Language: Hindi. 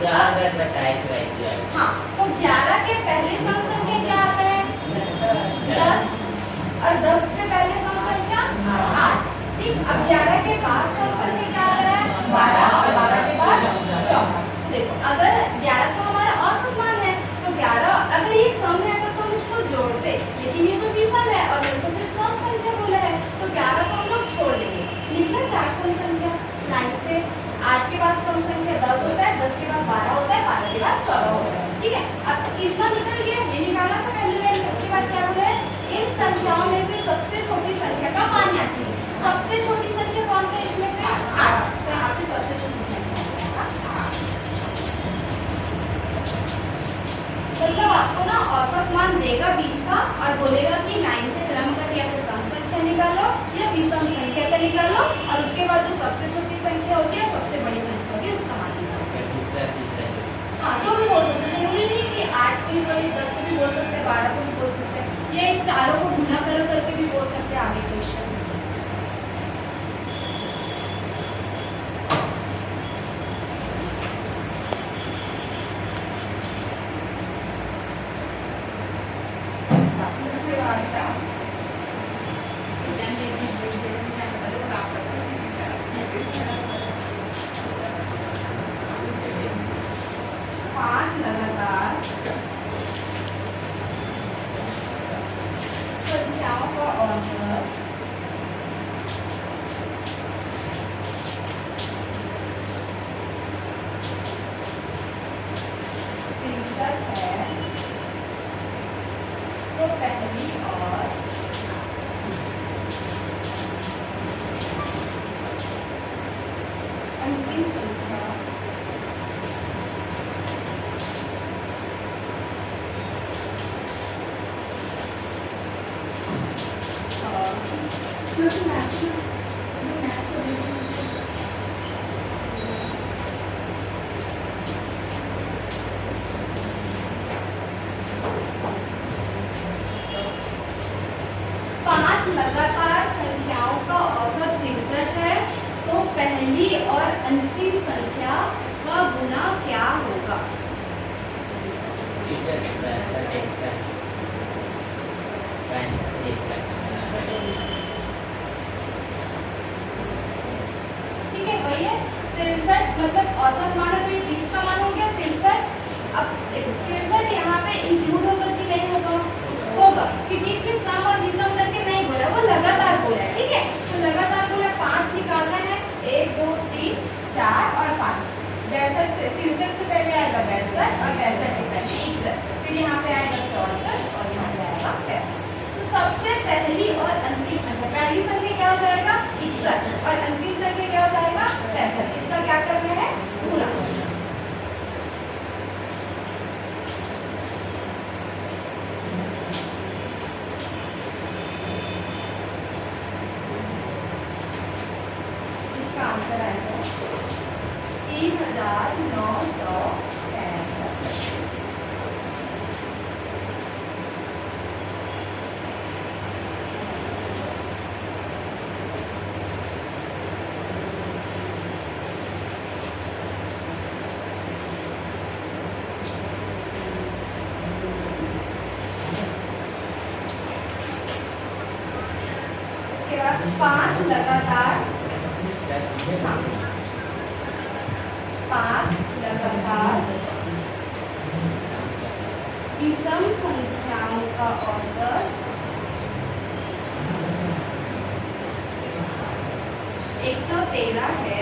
पूरा अगर बताए तो ऐसे आएगा। हाँ, तो 11 के पहले सम संख्या क्या आता है? 10 और 10 से पहले सम संख्या 8। ठीक, अब 11 के बाद सम संख्या क्या आ रहा है? 12 और 12 के बाद 14। तो देखो अगर 11 तो हमारा औसत मान है, तो 11 अगर ये सम है तो हम इसको जोड़ दे, लेकिन ये तो विषम है और मेरे को सिर्फ सम संख्या बोला है, तो 11 को हम लोग छोड़ देंगे। निकला 4 सम संख्या। 9 से 8 के बाद सम संख्या 10 होता है, 10 के बाद 12 होता है, 12 के बाद 14 होता है। ठीक है, अब कितना निकल गया ये निकालना था वैल्यू। उसके बाद क्या बोला है? इन संख्याओं में से सबसे छोटी संख्या का मान आती है। सबसे छोटी संख्या कौन सी है इसमें से? 8। तो यहाँ पे सबसे छोटी संख्या है 8। मतलब आपको ना औसत मान देगा बीच का और बोलेगा कि 9 से क्रम करके या तो सम संख्या निकालो या विषम संख्या का निकालो, और उसके बाद जो सबसे छोटी संख्या होगी या सबसे बड़ी संख्या होगी उसका मान निकालो। हाँ, जो भी बोल सकते हैं, जरूरी नहीं कि 8 को ही बोले, 10 को भी बोल सकते हैं, 12 को भी बोल सकते हैं, ये चारों को गुना कर करके भी बोल सकते हैं। आगे क्वेश्चन इसके बाद क्या? 5 लगातार संख्याओं का औसत है, तो पहली और अंतिम संख्या लगातार संख्याओं का औसत 63 है, तो पहली और अंतिम संख्या का गुना क्या होगा? ठीक है, वही है 63। मतलब औसत मान है तो ये बीच का मान हो गया 63। अब देखो 63 यहाँ पे इंक्लूड होगा कि नहीं होगा? होगा, क्योंकि इसमें सम और विषम करके नहीं बोला, वो लगातार बोला है। ठीक है, तो लगातार बोला 5 निकालना है, 1 2 3 4 और 5। 62 से 63 से पहले आएगा 62 और 62 के पहले 61, फिर यहाँ पे आएगा 64 और यहाँ पे आएगा 65। तो सबसे पहली और अंतिम संख्या, पहली संख्या क्या हो जाएगा? 61 और अंतिम संख्या क्या हो जाएगा? 65। इसका क्या करना है? गुणा। आंसर आएगा 3965। इसके बाद 5 लगातार 5 लगातार विषम संख्याओं का औसत 113 है,